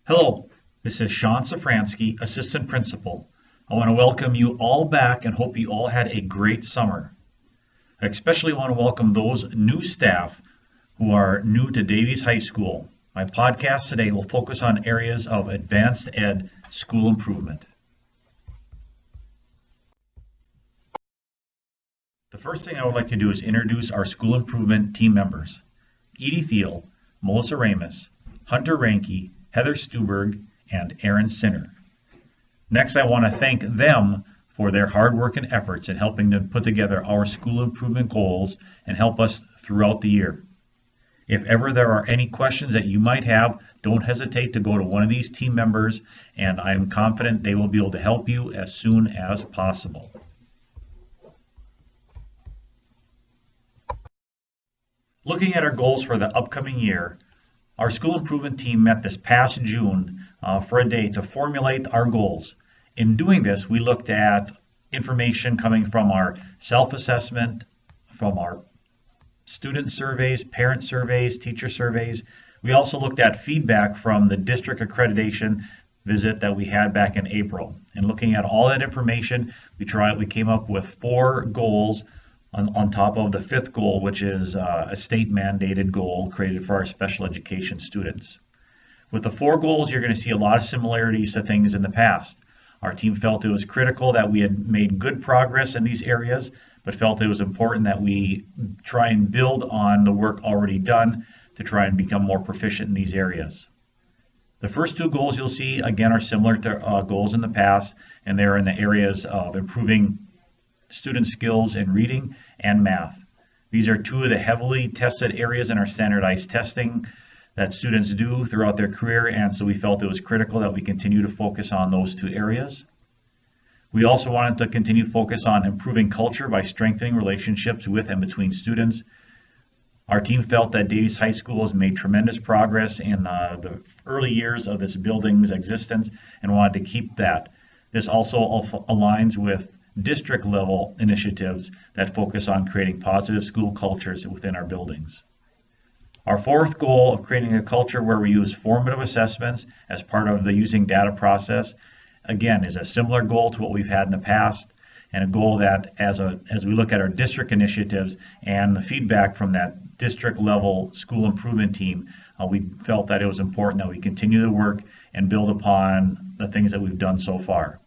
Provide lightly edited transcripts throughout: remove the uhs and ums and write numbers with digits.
Hello, this is Sean Safransky, Assistant Principal. I want to welcome you all back and hope you all had a great summer. I especially want to welcome those new staff who are new to Davies High School. My podcast today will focus on areas of advanced ed school improvement. The first thing I would like to do is introduce our school improvement team members. Edie Thiel, Melissa Ramus, Hunter Ranke, Heather Stuberg, and Aaron Sinner. Next, I want to thank them for their hard work and efforts in helping to put together our school improvement goals and help us throughout the year. If ever there are any questions that you might have, don't hesitate to go to one of these team members, and I am confident they will be able to help you as soon as possible. Looking at our goals for the upcoming year, our school improvement team met this past June for a day to formulate our goals. In doing this, we looked at information coming from our self-assessment, from our student surveys, parent surveys, teacher surveys. We also looked at feedback from the district accreditation visit that we had back in April. And looking at all that information, we came up with 4 goals on top of the 5th goal, which is a state mandated goal created for our special education students. With the 4 goals, you're going to see a lot of similarities to things in the past. Our team felt it was critical that we had made good progress in these areas, but felt it was important that we try and build on the work already done to try and become more proficient in these areas. The first 2 goals you'll see, again, are similar to goals in the past, and they're in the areas of improving student skills in reading and math. These are 2 of the heavily tested areas in our standardized testing that students do throughout their career, and so we felt it was critical that we continue to focus on those 2 areas. We also wanted to continue to focus on improving culture by strengthening relationships with and between students. Our team felt that Davies High School has made tremendous progress in the early years of this building's existence and wanted to keep that. This also aligns with district level initiatives that focus on creating positive school cultures within our buildings. Our 4th goal of creating a culture where we use formative assessments as part of the using data process, again, is a similar goal to what we've had in the past, and a goal that as we look at our district initiatives and the feedback from that district level school improvement team, we felt that it was important that we continue the work and build upon the things that we've done so far.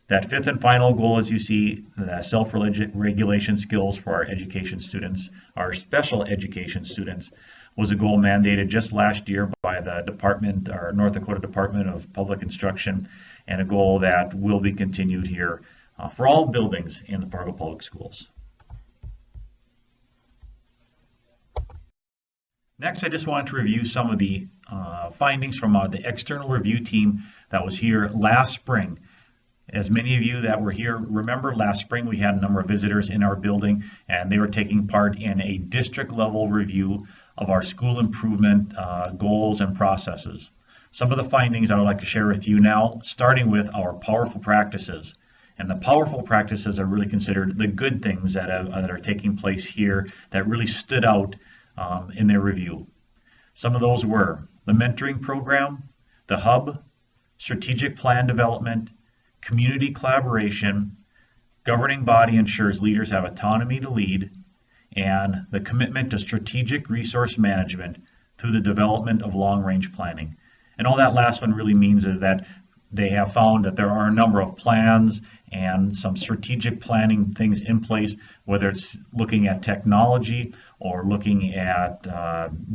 That 5th and final goal, as you see, the self-regulation skills for our education students, our special education students, was a goal mandated just last year by the department, our North Dakota Department of Public Instruction, and a goal that will be continued here for all buildings in the Fargo Public Schools. Next, I just wanted to review some of the findings from the external review team that was here last spring. As many of you that were here remember, last spring we had a number of visitors in our building, and they were taking part in a district level review of our school improvement goals and processes. Some of the findings I would like to share with you now, starting with our powerful practices. And the powerful practices are really considered the good things that are taking place here that really stood out in their review. Some of those were the mentoring program, the hub, strategic plan development, community collaboration, governing body ensures leaders have autonomy to lead, and the commitment to strategic resource management through the development of long-range planning. And all that last one really means is that they have found that there are a number of plans and some strategic planning things in place, whether it's looking at technology or looking at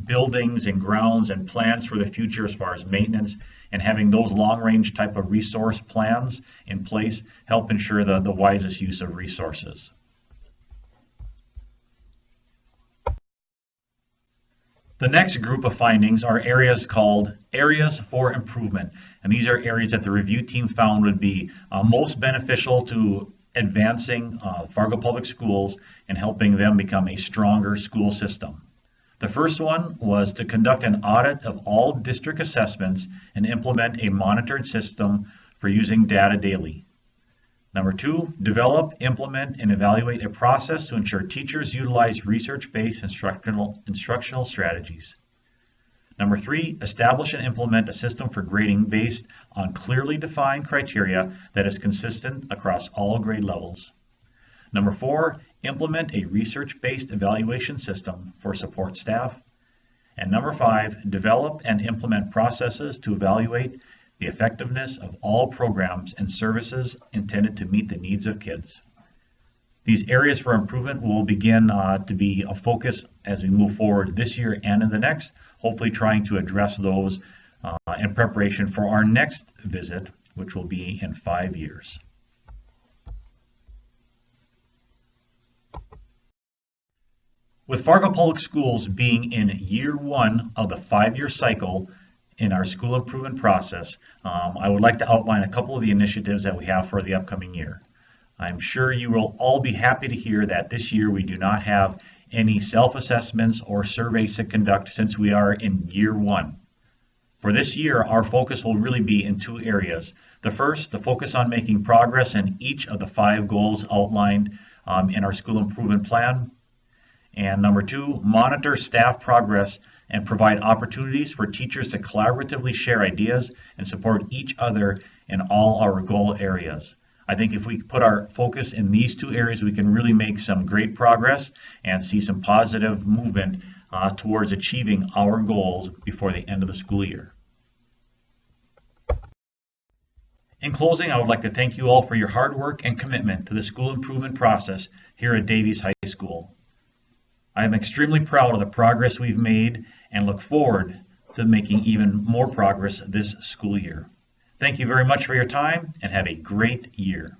buildings and grounds and plans for the future as far as maintenance, and having those long-range type of resource plans in place help ensure the wisest use of resources. The next group of findings are areas called areas for improvement, and these are areas that the review team found would be most beneficial to advancing Fargo Public Schools and helping them become a stronger school system. The first one was to conduct an audit of all district assessments and implement a monitored system for using data daily. Number 2, develop, implement, and evaluate a process to ensure teachers utilize research-based instructional strategies. Number 3, establish and implement a system for grading based on clearly defined criteria that is consistent across all grade levels. Number 4, implement a research-based evaluation system for support staff. And number 5, develop and implement processes to evaluate the effectiveness of all programs and services intended to meet the needs of kids. These areas for improvement will begin to be a focus as we move forward this year and in the next, hopefully trying to address those in preparation for our next visit, which will be in 5 years. With Fargo Public Schools being in year 1 of the 5-year cycle in our school improvement process, I would like to outline a couple of the initiatives that we have for the upcoming year. I'm sure you will all be happy to hear that this year we do not have any self-assessments or surveys to conduct since we are in year 1. For this year, our focus will really be in 2 areas. The first, the focus on making progress in each of the 5 goals outlined in our school improvement plan. And number 2, monitor staff progress and provide opportunities for teachers to collaboratively share ideas and support each other in all our goal areas. I think if we put our focus in these 2 areas, we can really make some great progress and see some positive movement towards achieving our goals before the end of the school year. In closing, I would like to thank you all for your hard work and commitment to the school improvement process here at Davies High School. I am extremely proud of the progress we've made and look forward to making even more progress this school year. Thank you very much for your time and have a great year.